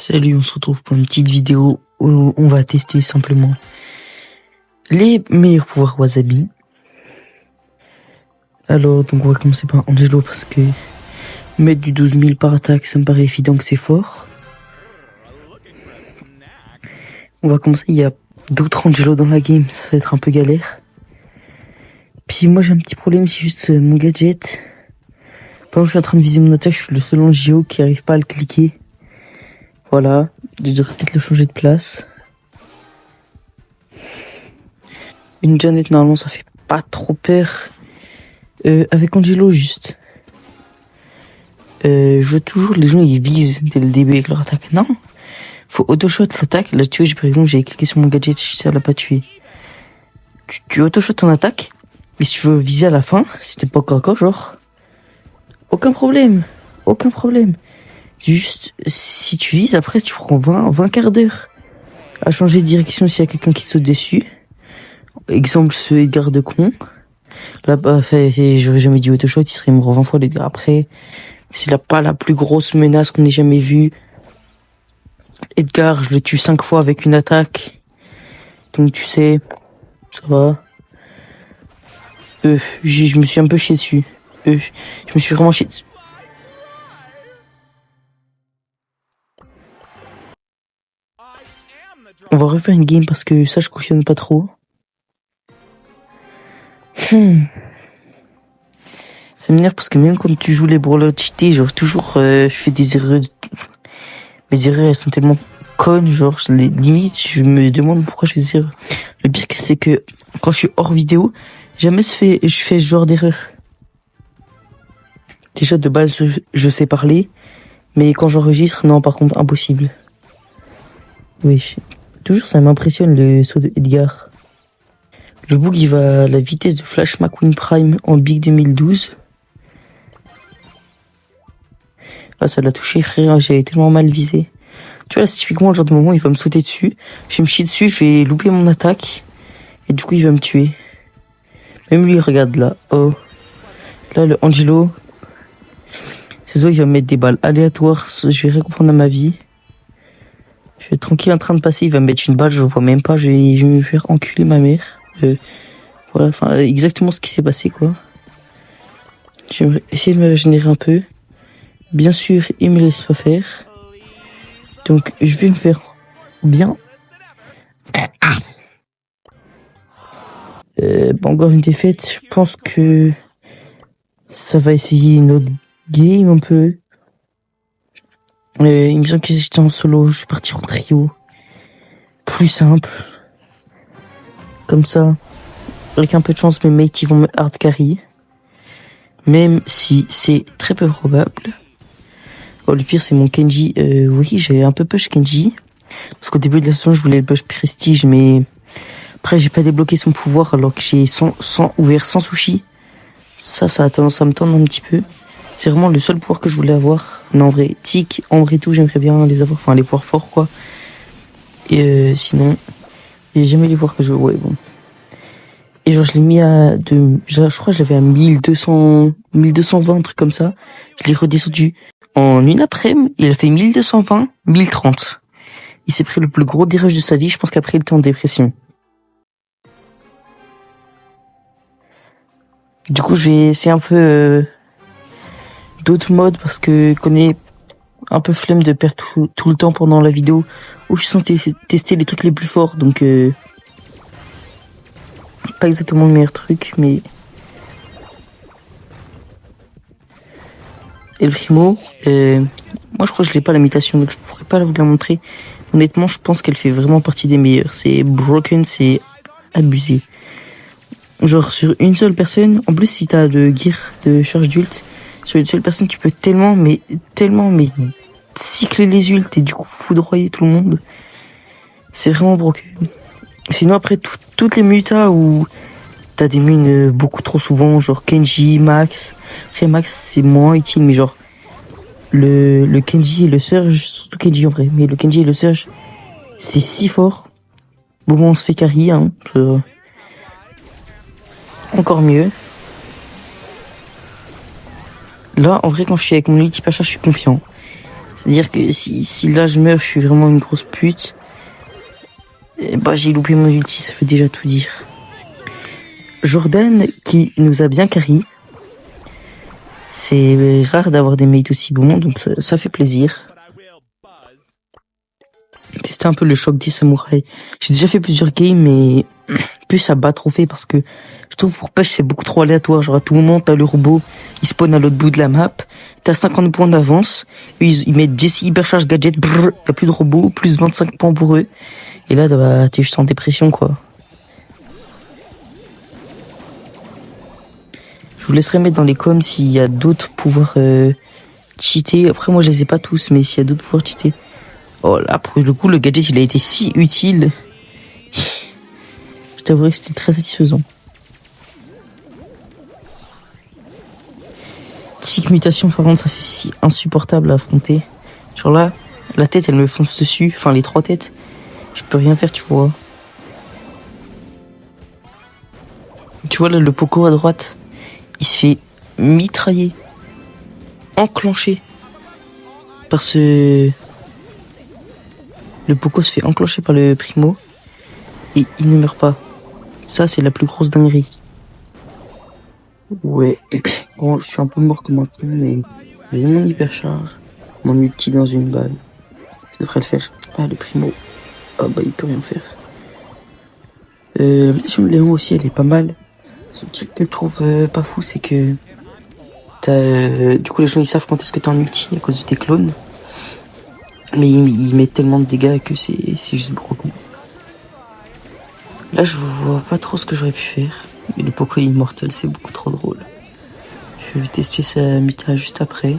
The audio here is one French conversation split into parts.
Salut, on se retrouve pour une petite vidéo où on va tester simplement les meilleurs pouvoirs Wasabi. Alors, donc on va commencer par Angelo parce que mettre du 12 000 par attaque, ça me paraît évident que c'est fort. On va commencer, il y a d'autres Angelo dans la game, ça va être un peu galère. Puis moi j'ai un petit problème, c'est juste mon gadget. Pendant que je suis en train de viser mon attaque, je suis le seul Angelo qui arrive pas à le cliquer. Voilà, je devrais peut-être le changer de place. Une Janet, normalement, ça fait pas trop peur. Avec Angelo, juste. Je veux toujours, les gens, ils visent dès le début avec leur attaque. Non, faut auto-shot l'attaque. Là, tu vois, par exemple, j'ai cliqué sur mon gadget, ça l'a pas tué. Tu auto-shot ton attaque. Mais si tu veux viser à la fin, si t'es pas encore, genre, aucun problème. Aucun problème. Juste, si tu vises, après, tu prends 20 quarts d'heure à changer de direction s'il y a quelqu'un qui te saute dessus. Exemple, ce Edgar de con. Là, bah, j'aurais jamais dit auto-shot, il serait mort 20 fois l'Edgar après. C'est là pas la plus grosse menace qu'on ait jamais vue. Edgar, je le tue 5 fois avec une attaque. Donc, tu sais, ça va. Je me suis un peu chié dessus. Je me suis vraiment chié dessus. On va refaire une game parce que ça, je cautionne pas trop. Ça m'énerve parce que même quand tu joues les brawlers cheatés, genre toujours, je fais des erreurs. Mes erreurs, elles sont tellement connes, genre, limite, je me demande pourquoi je fais des erreurs. Le pire, c'est que quand je suis hors vidéo, jamais je fais ce genre d'erreur. Déjà, de base, je sais parler, mais quand j'enregistre, non, par contre, impossible. Oui, toujours, ça m'impressionne le saut de Edgar. Le bug, il va à la vitesse de Flash McQueen Prime en Big 2012. Ah, ça l'a touché, frère, j'avais tellement mal visé. Tu vois, là, c'est typiquement le genre de moment où il va me sauter dessus. Je vais me chier dessus, je vais louper mon attaque. Et du coup, il va me tuer. Même lui, regarde là. Oh. Là, le Angelo. C'est il va me mettre des balles aléatoires. Je vais rien comprendre à ma vie. Je vais être tranquille en train de passer. Il va me mettre une balle, je vois même pas. Je vais me faire enculer ma mère. Voilà, enfin, exactement ce qui s'est passé, quoi. J'aimerais essayer de me régénérer un peu. Bien sûr, il me laisse pas faire. Donc, je vais me faire bien. Encore une défaite. Je pense que ça va essayer une autre game un peu. Il me semble que j'étais en solo. Je suis parti en trio. Plus simple. Comme ça. Avec un peu de chance, mes mates, ils vont me hard carry. Même si c'est très peu probable. Oh, le pire, c'est mon Kenji. Oui, j'ai un peu push Kenji. Parce qu'au début de la saison, je voulais le push Prestige, mais après, j'ai pas débloqué son pouvoir alors que j'ai ouvert sans sushi. Ça a tendance à me tendre un petit peu. C'est vraiment le seul pouvoir que je voulais avoir. Non, en vrai, tic, ambre et tout, j'aimerais bien les avoir. Enfin, les pouvoirs forts, quoi. Et sinon, j'ai jamais les pouvoirs que je veux. Ouais, bon. Et genre, je l'ai mis je crois que je l'avais à 1220, un truc comme ça. Je l'ai redescendu. En une après-midi, il a fait 1220, 1030. Il s'est pris le plus gros dérush de sa vie. Je pense qu'après, il était en dépression. Du coup, je vais essayer un peu d'autres modes parce que je connais un peu flemme de perdre tout le temps pendant la vidéo où je suis censé tester les trucs les plus forts. Donc, pas exactement le meilleur truc, mais... Et le primo, moi je crois que je l'ai pas la mutation, donc je pourrais pas vous la montrer. Honnêtement, je pense qu'elle fait vraiment partie des meilleures. C'est broken, c'est abusé. Genre sur une seule personne, en plus si t'as le gear de charge d'ult, sur une seule personne tu peux tellement cycler les ults et du coup foudroyer tout le monde. C'est vraiment broken. Sinon après toutes les mutas où t'as des munes beaucoup trop souvent, genre Kenji, Max. Après Max c'est moins utile, mais genre le Kenji et le Surge, surtout Kenji en vrai, mais le Kenji et le Surge, c'est si fort. Bon, on se fait carry, hein. Encore mieux. Là, en vrai, quand je suis avec mon ulti Pacha, je suis confiant. C'est-à-dire que si là je meurs, je suis vraiment une grosse pute. Et bah j'ai loupé mon ulti, ça veut déjà tout dire. Jordan qui nous a bien carry. C'est rare d'avoir des mates aussi bons, donc ça fait plaisir. Tester un peu le choc des samouraïs. J'ai déjà fait plusieurs games, mais plus ça bat trop fait parce que je trouve pour push c'est beaucoup trop aléatoire. Genre à tout moment t'as le robot, il spawn à l'autre bout de la map, t'as 50 points d'avance, ils mettent Jesse hypercharge gadget, brrr, y'a plus de robots, plus 25 points pour eux. Et là bah, t'es juste en dépression quoi. Je vous laisserai mettre dans les coms s'il y a d'autres pouvoirs cheatés. Après moi je les ai pas tous, mais s'il y a d'autres pouvoirs cheatés. Oh là, pour le coup, le gadget, il a été si utile. Je t'avouerai que c'était très satisfaisant. Tic mutation, par contre, ça c'est si insupportable à affronter. Genre là, la tête, elle me fonce dessus. Enfin, les 3 têtes. Je peux rien faire, tu vois. Tu vois là, le Poco à droite, il se fait mitrailler. Enclencher. Par ce... Le Poco se fait enclencher par le Primo. Et il ne meurt pas. Ça, c'est la plus grosse dinguerie. Ouais. Bon, je suis un peu mort comme un con, mais j'ai mon hypercharge, mon ulti dans une balle. Ça devrait le faire. Ah, le Primo. Ah bah, il peut rien faire. La version de Léon aussi, elle est pas mal. Ce truc que je trouve pas fou, c'est que du coup, les gens, ils savent quand est-ce que t'es en ulti à cause de tes clones. Mais ils mettent tellement de dégâts que c'est juste broken. Là, je vois pas trop ce que j'aurais pu faire. Mais le Poco immortel, c'est beaucoup trop drôle. Je vais tester sa Mita juste après.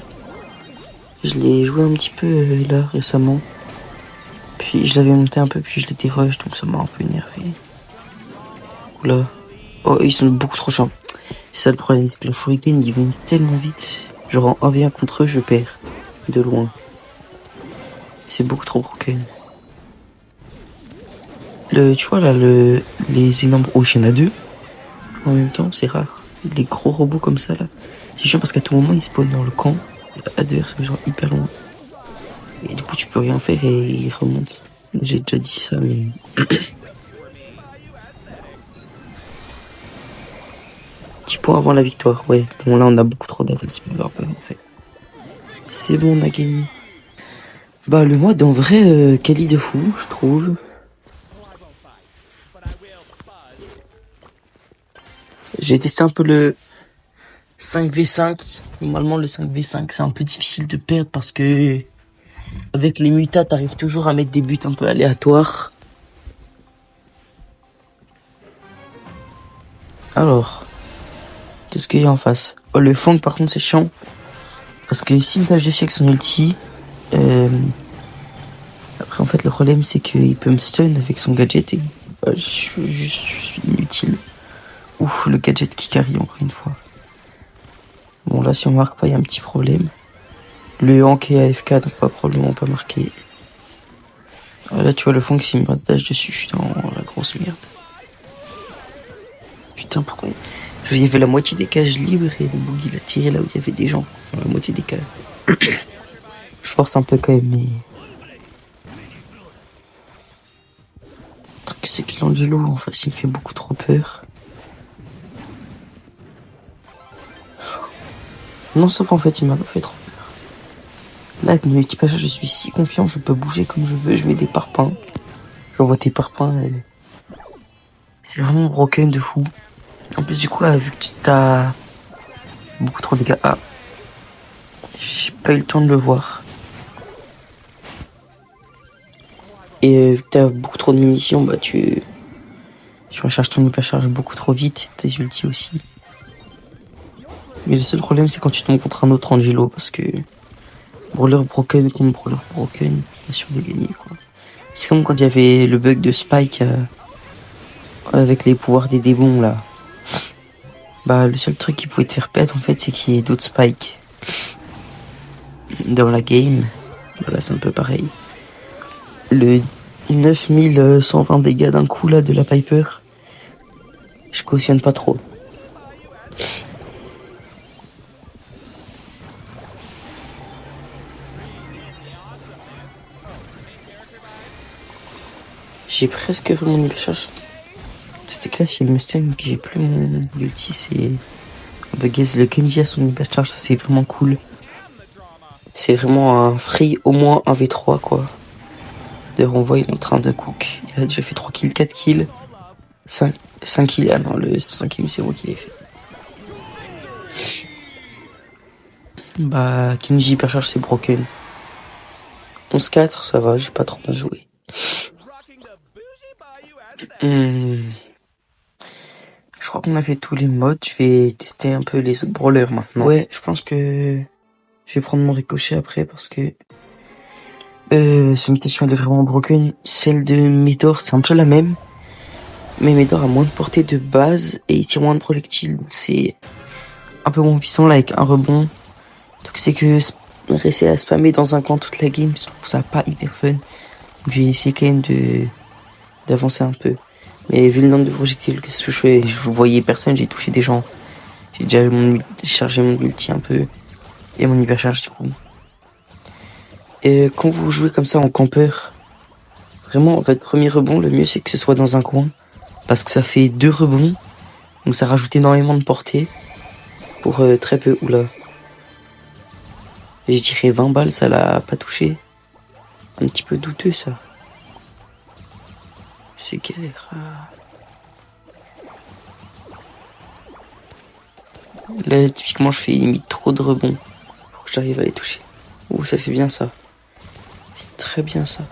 Je l'ai joué un petit peu là récemment. Puis je l'avais monté un peu, puis je l'ai dérush, donc ça m'a un peu énervé. Oula. Oh, ils sont beaucoup trop chiants. C'est ça le problème, c'est que le Shuriken, ils vont tellement vite. Genre en 1v1 contre eux, je perds. De loin. C'est beaucoup trop broken. Tu vois là, les énormes... Oh, il y en a 2. En même temps, c'est rare. Les gros robots comme ça là. C'est chiant parce qu'à tout moment, ils spawnent dans le camp adverse, genre hyper loin. Et du coup, tu peux rien faire et ils remontent. J'ai déjà dit ça, mais... Petit point avant la victoire, ouais. Bon, là, on a beaucoup trop d'avance, mais on peut rien faire. C'est bon, on a gagné. Bah, le mode, en vrai, quali de fou, je trouve. J'ai testé un peu le 5v5. Normalement, le 5v5, c'est un peu difficile de perdre parce que... Avec les mutas, t'arrives toujours à mettre des buts un peu aléatoires. Alors... Qu'est-ce qu'il y a en face? Oh, le Fang, par contre, c'est chiant. Parce que s'il me passe dessus avec son ulti... Après, en fait, le problème, c'est qu'il peut me stun avec son gadget et bah, je suis inutile. Ouf, le gadget qui carry encore une fois. Bon, là, si on marque pas, il y a un petit problème. Le Hank est AFK, donc pas probablement pas marqué. Là, tu vois, le Fang, s'il me dash dessus, je suis dans la grosse merde. Putain, pourquoi... Il y avait la moitié des cages libres et le bug, il a tiré là où il y avait des gens. Enfin, la moitié des cages. Je force un peu quand même, mais... C'est que l'Angelo, en face, il me fait beaucoup trop peur. Non, sauf en fait, il m'a pas fait trop peur. Là, avec mon équipage, je suis si confiant, je peux bouger comme je veux, je mets des parpaings. J'envoie tes parpaings et... C'est vraiment broken de fou. En plus, du coup, vu que t'as beaucoup trop de dégâts... Ah, j'ai pas eu le temps de le voir. Et vu que t'as beaucoup trop de munitions, bah tu recharges ton hypercharge beaucoup trop vite, tes ultis aussi. Mais le seul problème, c'est quand tu tombes contre un autre Angelo, parce que Brawler Broken contre Brawler Broken, pas sûr de gagner, quoi. C'est comme quand il y avait le bug de Spike avec les pouvoirs des démons, là. Bah, le seul truc qui pouvait te faire perdre, en fait, c'est qu'il y ait d'autres Spikes dans la game. Voilà, c'est un peu pareil. Le 9120 dégâts d'un coup, là, de la Piper, je cautionne pas trop. J'ai presque eu mon hypercharge. C'était classe, il y a le Mustang, j'ai plus mon ulti, c'est... Bah guess, le Kenji a son hypercharge, ça c'est vraiment cool. C'est vraiment un free, au moins un V3 quoi. D'ailleurs on voit il est en train de cook. Il a déjà fait 3 kills, 4 kills. 5 kills, ah non le 5ème c'est moi qui l'ai fait. Bah Kenji hypercharge c'est broken. 11-4, ça va, j'ai pas trop mal joué. Je crois qu'on a fait tous les modes, je vais tester un peu les autres brawlers maintenant. Ouais, je pense que je vais prendre mon ricochet après parce que cette mutation elle est vraiment broken. Celle de Médor c'est un peu la même, mais Médor a moins de portée de base et il tire moins de projectiles, donc c'est un peu moins puissant là avec un rebond. Donc c'est que rester à spammer dans un coin toute la game, je trouve ça pas hyper fun. Donc je vais essayer quand même d'avancer un peu. Mais vu le nombre de projectiles que je fais, je voyais personne, j'ai touché des gens. J'ai déjà chargé mon ulti un peu et mon hypercharge du coup. Et quand vous jouez comme ça en campeur, vraiment votre premier rebond, le mieux c'est que ce soit dans un coin. Parce que ça fait 2 rebonds, donc ça rajoute énormément de portée pour très peu. Oula. J'ai tiré 20 balles, ça l'a pas touché. Un petit peu douteux ça. C'est galère. Là typiquement je fais limite trop de rebonds pour que j'arrive à les toucher. Ouh ça c'est bien ça. C'est très bien ça.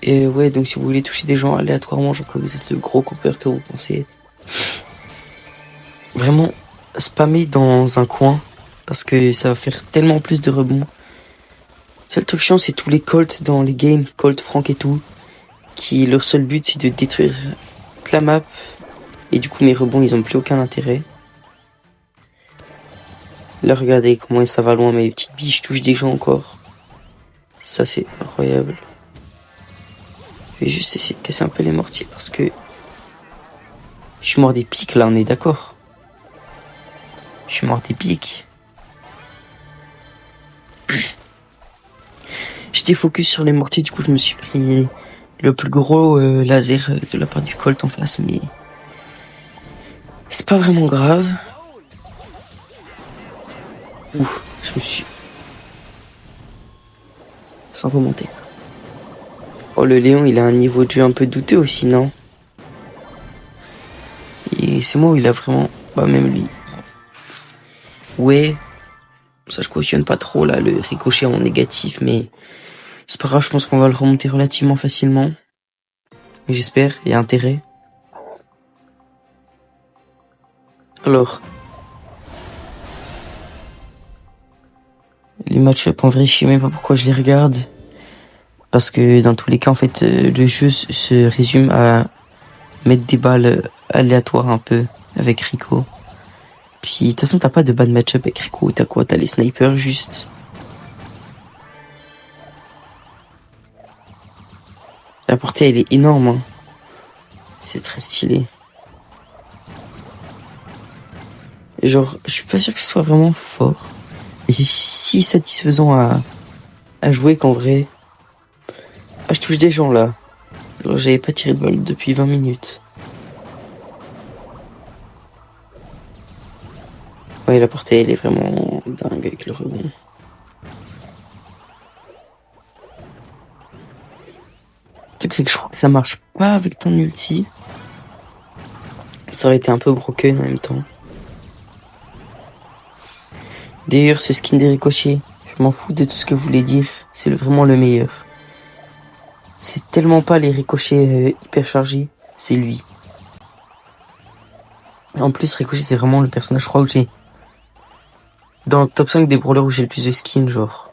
Et ouais, donc si vous voulez toucher des gens aléatoirement, genre que vous êtes le gros campeur que vous pensez être, vraiment spammer dans un coin parce que ça va faire tellement plus de rebonds. Seul truc chiant, c'est tous les Colts dans les games, Colt, Frank et tout, qui leur seul but c'est de détruire toute la map et du coup mes rebonds ils ont plus aucun intérêt. Là regardez comment ça va loin, mes petites biches touchent des gens encore. Ça c'est incroyable. Je vais juste essayer de casser un peu les mortiers parce que je suis mort des pics là, on est d'accord. Je suis mort des pics. J'étais focus sur les mortiers, du coup je me suis pris le plus gros laser de la part du Colt en face, mais c'est pas vraiment grave. Ouh, je me suis... Sans commentaire. Oh le Léon il a un niveau de jeu un peu douteux aussi, non? Et c'est moi où il a vraiment... Bah même lui. Ouais. Ça je cautionne pas trop là, le ricochet en négatif, mais... C'est pas grave, je pense qu'on va le remonter relativement facilement. J'espère, il y a intérêt. Alors... Les match-up en vrai, je sais même pas pourquoi je les regarde. Parce que dans tous les cas, en fait, le jeu se résume à mettre des balles aléatoires un peu avec Rico. Puis de toute façon, t'as pas de bad match-up avec Rico. T'as quoi? T'as les snipers juste. La portée, elle est énorme. Hein. C'est très stylé. Genre, je suis pas sûr que ce soit vraiment fort. Mais c'est si satisfaisant à jouer qu'en vrai... Ah, je touche des gens là. Alors, j'avais pas tiré de balle depuis 20 minutes. Ouais, la portée, elle est vraiment dingue avec le rebond. Le truc, c'est que je crois que ça marche pas avec ton ulti. Ça aurait été un peu broken en même temps. D'ailleurs, ce skin des ricochets, je m'en fous de tout ce que vous voulez dire. C'est vraiment le meilleur. C'est tellement pas les ricochets hyper chargés, c'est lui. En plus, Ricochet, c'est vraiment le personnage, je crois, où j'ai... Dans le top 5 des brawlers où j'ai le plus de skins, genre.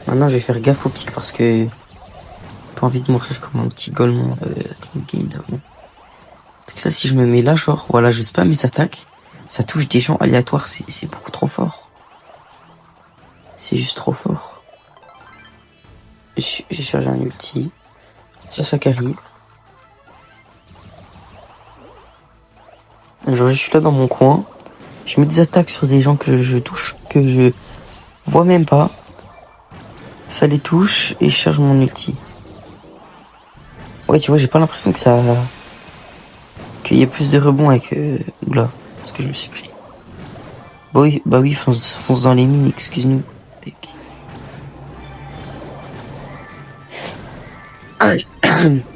Maintenant, je vais faire gaffe au pic parce que... J'ai pas envie de mourir comme un petit golemon dans le game d'avant. Donc ça, si je me mets là, genre, voilà, je spam mes attaques. Ça touche des gens aléatoires, c'est beaucoup trop fort. C'est juste trop fort. J'ai chargé un ulti. Ça carry. Genre, je suis là dans mon coin. Je mets des attaques sur des gens que je touche, que je vois même pas. Ça les touche et je charge mon ulti. Ouais, tu vois, j'ai pas l'impression que ça... qu'il y ait plus de rebonds avec... Oula, ce que je me suis pris. Bah oui, fonce dans les mines, excuse-nous, mec.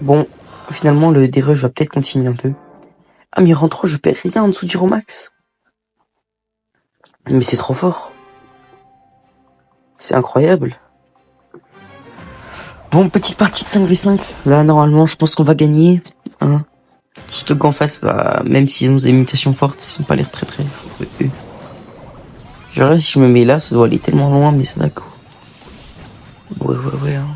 Bon, finalement, le dérush va peut-être continuer un peu. Ah, mais rentre, je perds rien en dessous du Romax. Mais c'est trop fort. C'est incroyable. Bon, petite partie de 5v5. Là, normalement, je pense qu'on va gagner. Hein. Si je te en face, bah, même s'ils ont des mutations fortes, ils sont pas l'air très forts, eux. Genre là, si je me mets là, ça doit aller tellement loin, mais ça d'accord. Ouais. Hein.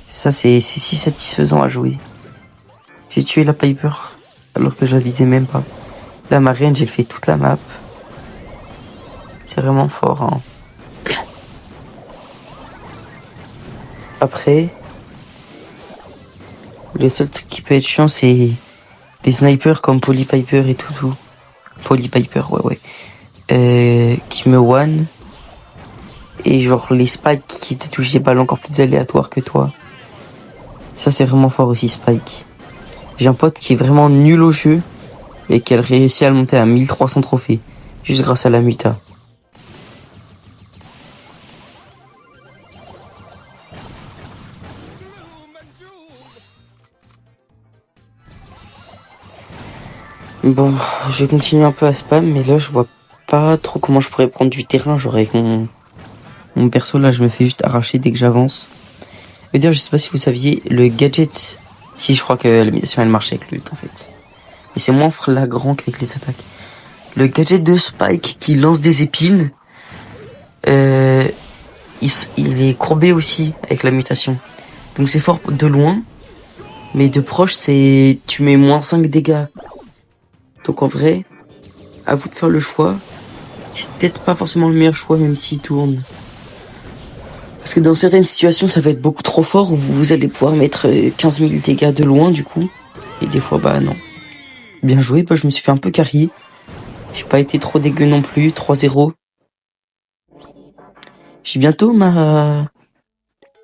Ça, c'est si satisfaisant à jouer. J'ai tué la Piper, alors que je la visais même pas. Là, ma reine, j'ai fait toute la map. C'est vraiment fort, hein. Après, le seul truc qui peut être chiant, c'est les snipers comme Polly Piper et tout. Polly Piper, ouais. Qui me one. Et genre les spikes qui te touchent des balles encore plus aléatoires que toi. Ça, c'est vraiment fort aussi, Spike. J'ai un pote qui est vraiment nul au jeu et qui a réussi à le monter à 1300 trophées. Juste grâce à la muta. Bon, je continue un peu à spam, mais là, je vois pas trop comment je pourrais prendre du terrain. Genre avec mon perso, là, je me fais juste arracher dès que j'avance. Et d'ailleurs, je sais pas si vous saviez, le gadget... Si, je crois que la mutation, elle marche avec l'ult, en fait. Et c'est moins flagrant qu'avec les attaques. Le gadget de Spike qui lance des épines, il est courbé aussi avec la mutation. Donc c'est fort de loin, mais de proche, c'est tu mets moins 5 dégâts. Donc en vrai, à vous de faire le choix. C'est peut-être pas forcément le meilleur choix, même s'il tourne. Parce que dans certaines situations, ça va être beaucoup trop fort, où vous allez pouvoir mettre 15 000 dégâts de loin, du coup. Et des fois, bah non. Bien joué, bah je me suis fait un peu carry. J'ai pas été trop dégueu non plus, 3-0. J'ai bientôt ma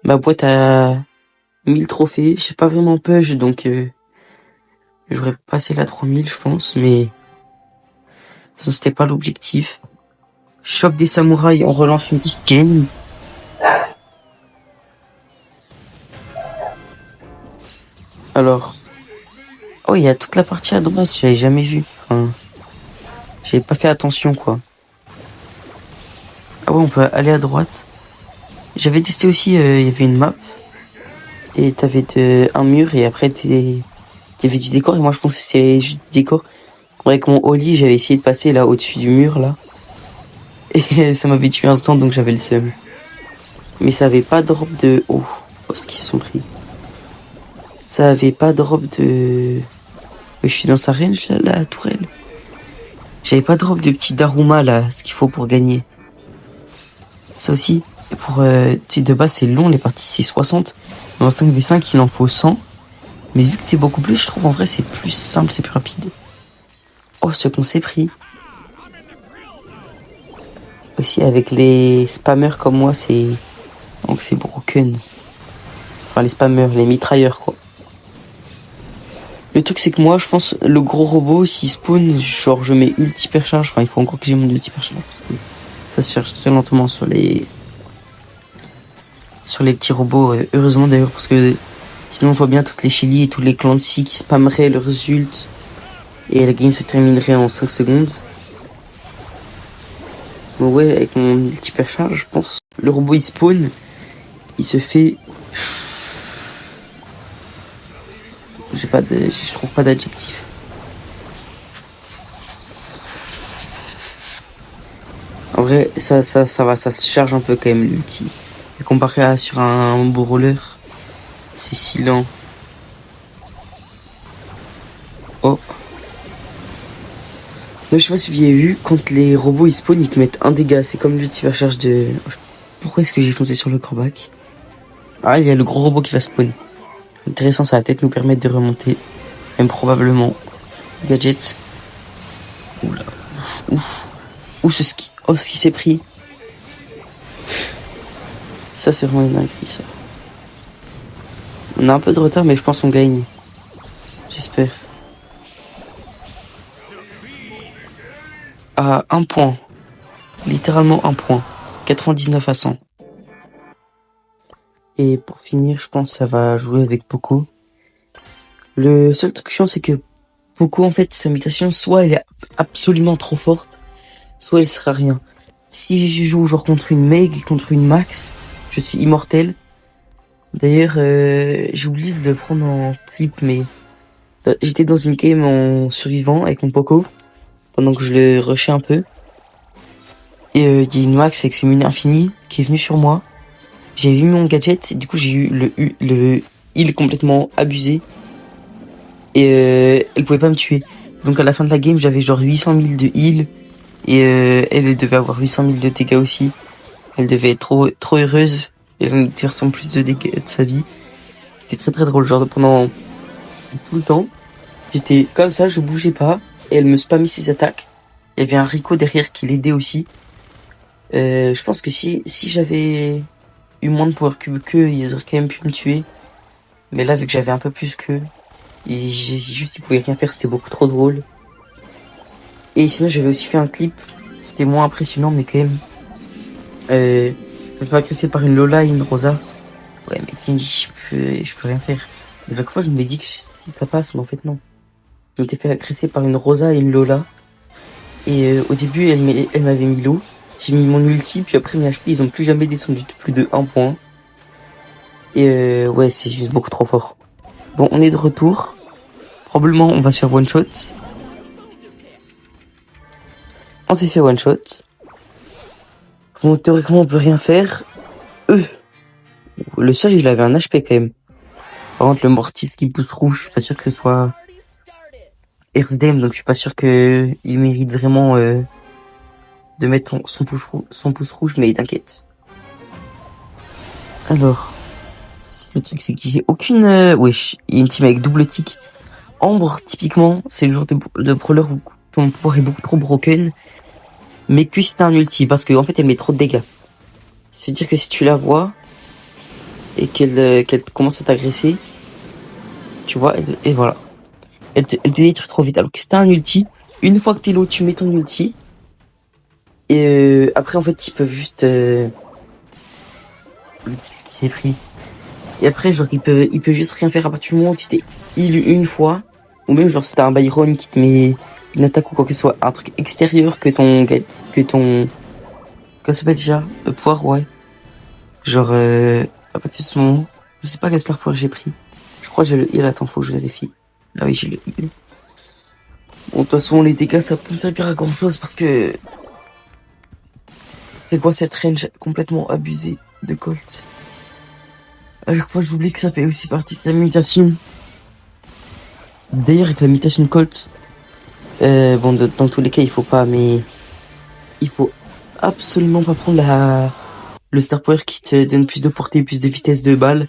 boîte à 1000 trophées. J'ai pas vraiment pudge, donc j'aurais passé la 3000, je pense, mais ça c'était pas l'objectif. Choc des samouraïs, on relance une petite game. Alors, oh, il y a toute la partie à droite, j'avais jamais vu. Enfin, j'avais pas fait attention, quoi. Ah ouais, on peut aller à droite. J'avais testé aussi, il y avait une map. Et t'avais un mur et après il y avait du décor. Et moi je pensais que c'était juste du décor. Avec mon Oli, j'avais essayé de passer là au-dessus du mur, là. Et ça m'avait tué instant, donc j'avais le seum. Mais ça avait pas drop de... Oh, ce qu'ils se sont pris. Ça avait pas drop de... Je suis dans sa range, là, la tourelle. J'avais pas drop de petit Daruma, là, ce qu'il faut pour gagner. Ça aussi, pour... tu sais, de base, c'est long, les parties, c'est 60. Dans 5v5, il en faut 100. Mais vu que t'es beaucoup plus, je trouve en vrai, c'est plus simple, c'est plus rapide. Oh, ce qu'on s'est pris. Aussi, avec les spammers comme moi, c'est... Donc c'est broken. Enfin, les spammers, les mitrailleurs, quoi. Le truc, c'est que moi, je pense, le gros robot, s'il spawn, genre, je mets ulti hypercharge. Enfin, il faut encore que j'ai mon ulti hypercharge parce que ça se charge très lentement sur les petits robots. Heureusement d'ailleurs, parce que sinon, je vois bien toutes les Chili et tous les clans de Si qui spammeraient leurs ults et la game se terminerait en 5 secondes. Mais ouais, avec mon ulti hypercharge, je pense, le robot il spawn, il se fait... Je trouve pas d'adjectif. En vrai, ça va, ça se charge un peu quand même l'ulti. Et comparé à sur un beau roller, c'est si lent. Oh. Non, je sais pas si vous avez vu, quand les robots ils spawnent, ils te mettent un dégât. C'est comme l'ulti hypercharge de... Pourquoi est-ce que j'ai foncé sur le corback? Ah, il y a le gros robot qui va spawn. Intéressant, ça va peut-être nous permettre de remonter. Même probablement. Gadget. Oula. Ouf. Ouh, ce ski. Oh, ce qui s'est pris. Ça, c'est vraiment une dinguerie, ça. On a un peu de retard, mais je pense qu'on gagne. J'espère. À 1 point. Littéralement 1 point. 99 à 100. Et pour finir, je pense que ça va jouer avec Poco. Le seul truc chiant, c'est que Poco, en fait, sa mutation, soit elle est absolument trop forte, soit elle sera rien. Si je joue genre contre une Meg, contre une Max, je suis immortel. D'ailleurs, j'ai oublié de le prendre en clip, mais j'étais dans une game en survivant avec mon Poco, pendant que je le rushais un peu. Et il y a une Max avec ses menus infinis qui est venue sur moi. J'ai vu mon gadget, et du coup j'ai eu le heal complètement abusé. Et elle pouvait pas me tuer. Donc à la fin de la game, j'avais genre 800 000 de heal. Et elle devait avoir 800 000 de dégâts aussi. Elle devait être trop heureuse. Elle allait faire son plus de dégâts de sa vie. C'était très très drôle. Genre pendant tout le temps, j'étais comme ça, je bougeais pas. Et elle me spammait ses attaques. Il y avait un Rico derrière qui l'aidait aussi. Je pense que si j'avais eu moins de power cube qu'eux, ils auraient quand même pu me tuer. Mais là, vu que j'avais un peu plus qu'eux, ils pouvaient rien faire, c'était beaucoup trop drôle. Et sinon, j'avais aussi fait un clip. C'était moins impressionnant, mais quand même. Je me fais agresser par une Lola et une Rosa. Ouais, mais Kenji, je peux rien faire. Et à chaque fois, je me dis que si ça passe, mais en fait, non. Je m'étais fait agresser par une Rosa et une Lola. Et au début, elle m'avait mis l'eau. J'ai mis mon ulti, puis après mes HP, ils ont plus jamais descendu de plus de 1 point. Et ouais, c'est juste beaucoup trop fort. Bon, on est de retour. Probablement, on va se faire one shot. On s'est fait one shot. Bon, théoriquement, on peut rien faire. Le sage, il avait un HP quand même. Par contre, le Mortis qui pousse rouge, je suis pas sûr que ce soit Earthdame, donc je suis pas sûr que il mérite vraiment de mettre son pouce rouge, mais t'inquiète. Alors, le truc c'est qu'il y a aucune... wesh, il y a une team avec double tick. Ambre, typiquement, c'est le genre de brawler où ton pouvoir est beaucoup trop broken. Mais que c'est un ulti, parce qu'en fait elle met trop de dégâts. C'est-à-dire que si tu la vois, et qu'elle commence à t'agresser, tu vois, et voilà. Elle te détruit trop vite. Alors que si t'as un ulti, une fois que t'es low, tu mets ton ulti. Et après, en fait, ils peuvent juste... Le ce qui s'est pris. Et après, genre, il peut juste rien faire à partir du moment où tu t'es heal une fois. Ou même, genre, si t'as un Byron qui te met une attaque ou quoi que ce soit, un truc extérieur que ton... Comment ça s'appelle déjà? Pouvoir, ouais. Genre, à partir de ce moment, je sais pas quel star power j'ai pris. Je crois que j'ai le heal, attends, faut que je vérifie. Ah oui, j'ai le heal. Bon, de toute façon, les dégâts, ça peut me servir à grand chose parce que... C'est quoi cette range complètement abusée de Colt? À chaque fois, j'oublie que ça fait aussi partie de sa mutation. D'ailleurs, avec la mutation de Colt, bon, dans tous les cas, il faut pas, mais... Il faut absolument pas prendre le star power qui te donne plus de portée, plus de vitesse de balle.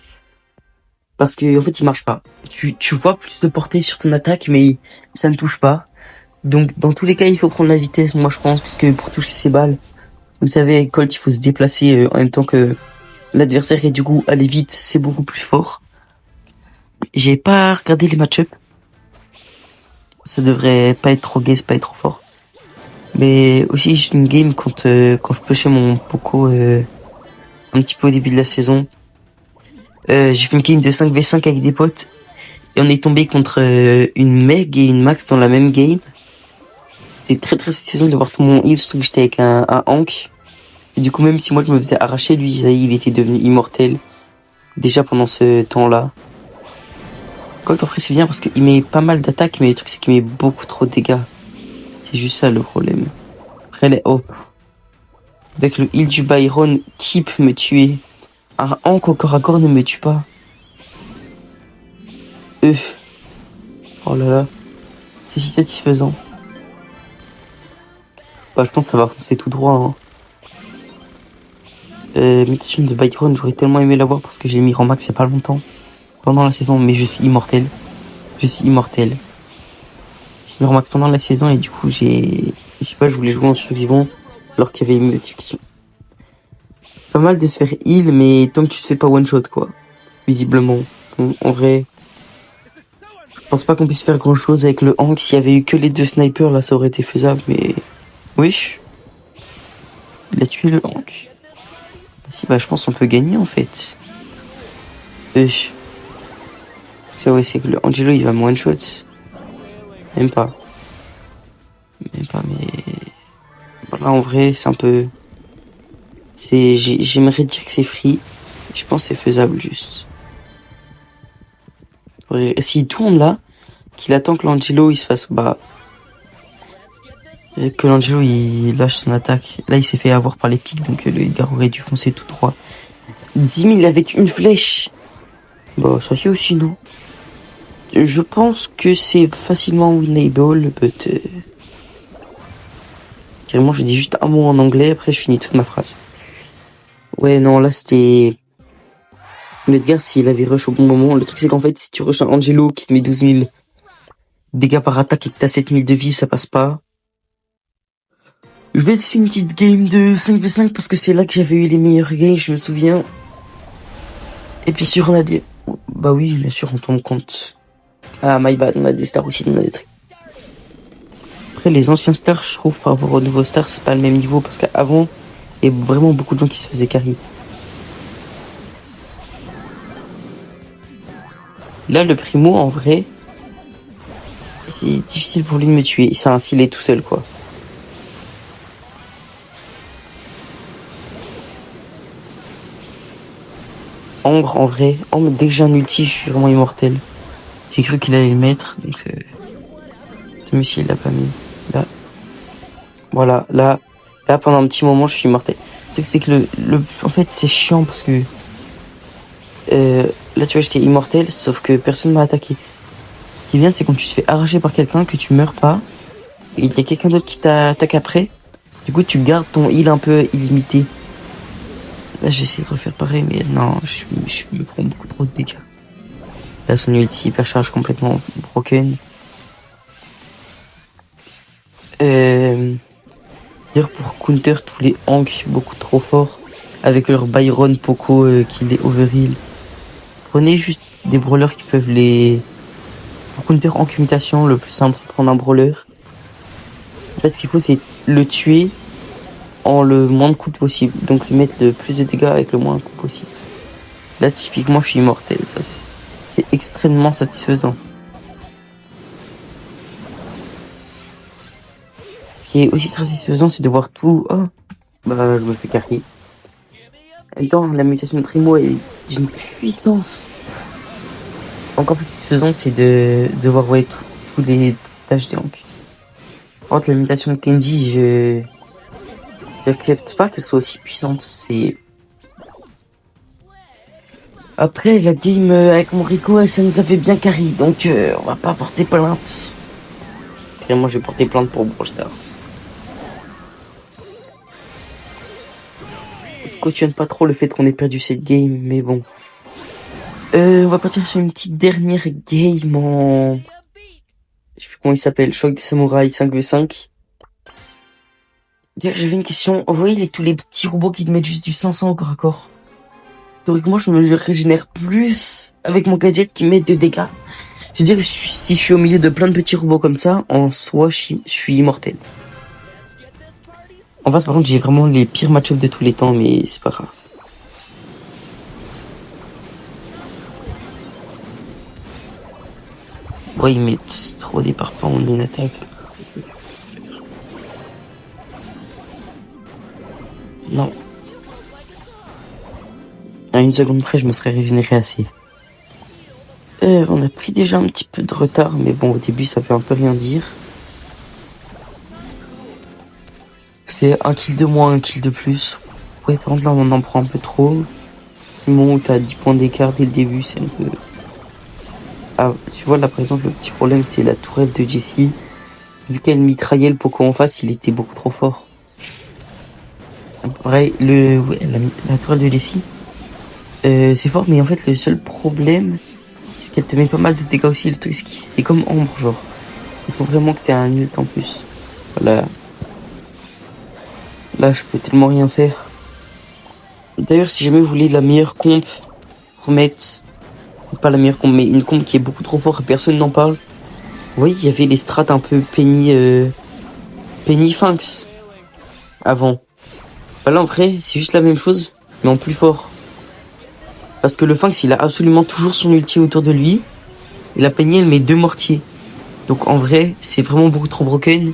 Parce que, en fait, il marche pas. Tu vois plus de portée sur ton attaque, mais ça ne touche pas. Donc, dans tous les cas, il faut prendre la vitesse, moi, je pense, parce que pour toucher ses balles, vous savez, avec Colt, il faut se déplacer en même temps que l'adversaire, et du coup, aller vite, c'est beaucoup plus fort. J'ai pas regardé les match-up. Ça devrait pas être trop gay, pas être trop fort. Mais aussi, j'ai une game quand je pushais mon Poco un petit peu au début de la saison. J'ai fait une game de 5v5 avec des potes. Et on est tombé contre une Meg et une Max dans la même game. C'était très très satisfaisant de voir tout mon heal, surtout que j'étais avec un Hank. Et du coup, même si moi je me faisais arracher, lui, il était devenu immortel. Déjà pendant ce temps-là. Colt, en vrai, c'est bien parce qu'il met pas mal d'attaques, mais le truc, c'est qu'il met beaucoup trop de dégâts. C'est juste ça le problème. Après, les hop. Avec le heal du Byron, qui peut me tuer? Un Hank au corps à corps ne me tue pas. Oh là là. C'est si satisfaisant. Bah, je pense que ça va foncer tout droit, hein. Mutation de Byron, j'aurais tellement aimé l'avoir parce que j'ai mis en max il y a pas longtemps. Pendant la saison, mais je suis immortel. Je suis immortel. J'ai mis en max pendant la saison et du coup je sais pas, je voulais jouer en survivant alors qu'il y avait une mutation. C'est pas mal de se faire heal, mais tant que tu te fais pas one shot, quoi. Visiblement. Bon, en vrai, je pense pas qu'on puisse faire grand chose avec le Hank. S'il y avait eu que les deux snipers, là, ça aurait été faisable, mais... Wesh. Il a tué le Hank. Si, bah, je pense qu'on peut gagner, en fait. Wesh. Ça, ouais, c'est que le Angelo, il va me one shot. Même pas. Même pas, mais... Voilà, en vrai, c'est un peu... J'aimerais dire que c'est free. Je pense que c'est faisable, juste. S'il tourne là, qu'il attend que l'Angelo il se fasse bah que l'Angelo il lâche son attaque. Là il s'est fait avoir par les pics donc le gars aurait dû foncer tout droit. 10 000 avec une flèche. Bah ça c'est aussi non. Je pense que c'est facilement winnable, but carrément je dis juste un mot en anglais après je finis toute ma phrase. Ouais non là c'était le gars s'il avait rush au bon moment. Le truc c'est qu'en fait si tu rush un Angelo qui te met 12 000 dégâts par attaque et que t'as 7 000 de vie ça passe pas. Je vais essayer une petite game de 5v5 parce que c'est là que j'avais eu les meilleurs games, je me souviens. Et puis sûr on a des... Bah oui, bien sûr, on tombe compte. Ah, my bad, on a des stars aussi, on a des trucs. Après, les anciens stars, je trouve, par rapport aux nouveaux stars, c'est pas le même niveau parce qu'avant, il y avait vraiment beaucoup de gens qui se faisaient carry. Là, le primo, en vrai, c'est difficile pour lui de me tuer. Ça, s'il est tout seul, quoi. Ambre, en vrai, Ambre, dès que j'ai un ulti, je suis vraiment immortel. J'ai cru qu'il allait le mettre, donc mais si il l'a pas mis. Là. Voilà, là, pendant un petit moment, je suis immortel. Le truc, c'est que en fait, c'est chiant parce que, là, tu vois, j'étais immortel, sauf que personne m'a attaqué. Ce qui est bien, c'est quand tu te fais arracher par quelqu'un, que tu meurs pas, et il y a quelqu'un d'autre qui t'attaque après. Du coup, tu gardes ton heal un peu illimité. Là, j'essaie de refaire pareil, mais non, je me prends beaucoup trop de dégâts. Là, son ulti hypercharge complètement broken. D'ailleurs, pour counter tous les Hank beaucoup trop forts, avec leur Byron, Poco qui les overheal, prenez juste des brawlers qui peuvent les... Pour counter Hank mutation, le plus simple c'est de prendre un brawler. En fait, ce qu'il faut c'est le tuer en le moins de coups possible. Donc lui mettre le plus de dégâts avec le moins de coups possible. Là, typiquement, je suis immortel. Ça, c'est extrêmement satisfaisant. Ce qui est aussi très satisfaisant, c'est de voir tout... Oh, bah, je me fais carry. Dans la mutation de Primo est d'une puissance encore plus satisfaisante, c'est de voir ouais, tous les tâches des Hank. Par contre, la mutation de Kenji, je n'accepte pas qu'elle soit aussi puissante. C'est après la game avec mon Rico, ça nous a fait bien carry, donc on va pas porter plainte. Moi, je vais porter plainte pour Brawl Stars. Je cautionne pas trop le fait qu'on ait perdu cette game, mais bon. On va partir sur une petite dernière game en... Je sais plus comment il s'appelle, Choc des Samouraïs 5v5. D'ailleurs, j'avais une question. Vous voyez tous les petits robots qui te mettent juste du 500 au corps à corps. Théoriquement, je me régénère plus avec mon gadget qui met de dégâts. Je veux dire, si je suis au milieu de plein de petits robots comme ça, en soi, je suis immortel. En face, par contre, j'ai vraiment les pires match-ups de tous les temps, mais c'est pas grave. Ouais, ils mettent trop des parpaings en une attaque. Non. À une seconde près, je me serais régénéré assez. On a pris déjà un petit peu de retard, mais bon, au début, ça fait un peu rien dire. C'est un kill de moins, un kill de plus. Ouais, par contre, là, on en prend un peu trop. Du moment où t'as 10 points d'écart dès le début, c'est un peu... Ah, tu vois, là, par exemple, le petit problème, c'est la tourelle de Jessie. Vu qu'elle mitraillait le Poco en face, il était beaucoup trop fort. Pareil, la tourelle de Jessie, c'est fort, mais en fait, le seul problème, c'est qu'elle te met pas mal de dégâts aussi. Le truc, c'est comme Ambre, genre. Il faut vraiment que t'aies un ult en plus. Voilà. Là, je peux tellement rien faire. D'ailleurs, si jamais vous voulez la meilleure comp, remettre, c'est pas la meilleure comp, mais une comp qui est beaucoup trop forte et personne n'en parle. Vous voyez, il y avait les strats un peu Penny Finks avant. Bah là, en vrai, c'est juste la même chose, mais en plus fort. Parce que le Finks, il a absolument toujours son ulti autour de lui. Et la Penny, elle met 2 mortiers. Donc en vrai, c'est vraiment beaucoup trop broken.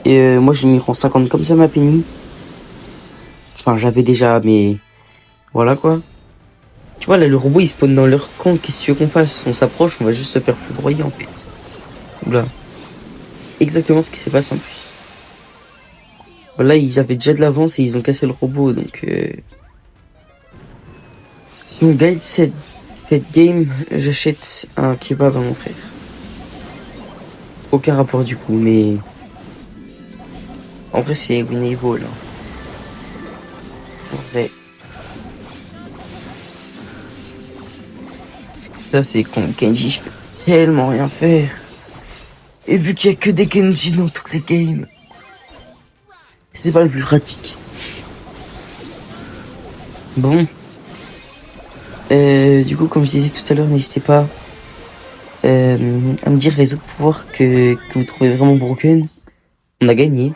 Et moi, je l'ai mis en 50 comme ça, ma Penny. Enfin, j'avais déjà, mais voilà quoi. Tu vois, là, le robot, il spawn dans leur camp. Qu'est-ce que tu veux qu'on fasse? On s'approche, on va juste se faire foudroyer, en fait. Oula. C'est exactement ce qui s'est passé, en plus. Voilà, ils avaient déjà de l'avance et ils ont cassé le robot, donc... Si on gagne cette game, j'achète un kebab à mon frère. Aucun rapport, du coup, mais... En vrai, c'est winnable, hein. En vrai. Ça, c'est contre Genji, je peux tellement rien faire. Et vu qu'il y a que des Genji dans toutes les games, c'est pas le plus pratique. Bon. Du coup, comme je disais tout à l'heure, n'hésitez pas à me dire les autres pouvoirs que vous trouvez vraiment broken. On a gagné.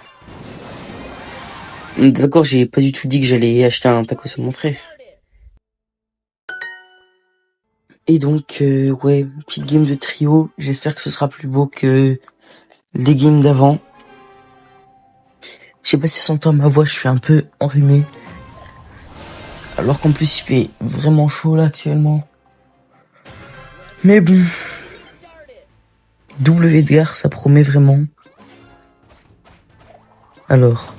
D'accord, j'ai pas du tout dit que j'allais acheter un tacos à mon frère. Et donc, ouais, petite game de trio. J'espère que ce sera plus beau que les games d'avant. Je sais pas si ça s'entend ma voix, je suis un peu enrhumé. Alors qu'en plus, il fait vraiment chaud là actuellement. Mais bon. Double Edgar, ça promet vraiment. Alors,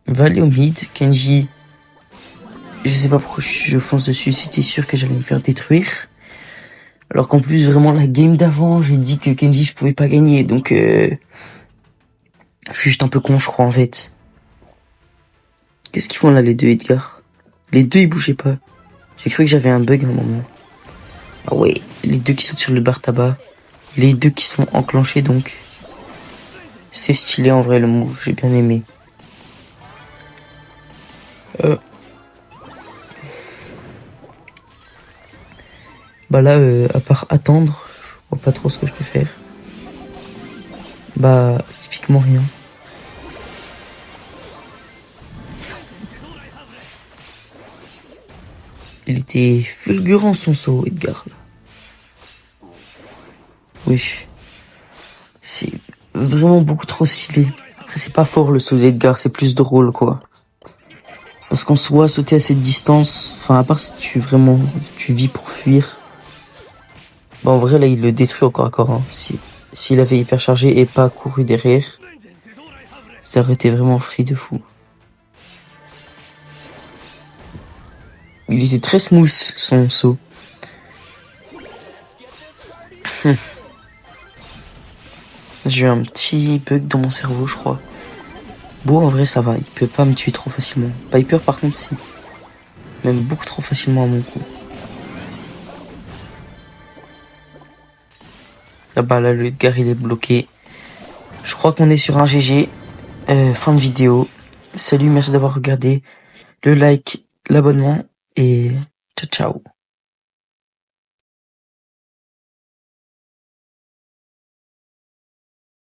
on va aller au mid. Kenji, je sais pas pourquoi je fonce dessus, c'était sûr que j'allais me faire détruire. Alors qu'en plus, vraiment, la game d'avant, j'ai dit que Kenji, je pouvais pas gagner. Donc, je suis juste un peu con, je crois, en fait. Qu'est-ce qu'ils font là, les deux Edgar? Les deux, ils bougeaient pas. J'ai cru que j'avais un bug à un moment. Ah ouais, les deux qui sont sur le bar tabac. Les deux qui sont enclenchés, donc. C'est stylé, en vrai, le move. J'ai bien aimé. Bah là, à part attendre, je vois pas trop ce que je peux faire. Bah, typiquement rien. Il était fulgurant son saut, Edgar, là. Oui. C'est vraiment beaucoup trop stylé. Après, c'est pas fort le saut d'Edgar, c'est plus drôle, quoi. Parce qu'en soi, sauter à cette distance, enfin, à part si tu vis pour fuir. Bah, en vrai, là, il le détruit encore à corps, hein. S'il avait hyper chargé et pas couru derrière, ça aurait été vraiment free de fou. Il était très smooth, son saut. J'ai eu un petit bug dans mon cerveau, je crois. Bon, en vrai, ça va. Il peut pas me tuer trop facilement. Piper, par contre, si. Même beaucoup trop facilement à mon coup. Là, bah, là, le Edgar, il est bloqué. Je crois qu'on est sur un GG. Fin de vidéo. Salut, merci d'avoir regardé. Le like, l'abonnement et ciao, ciao.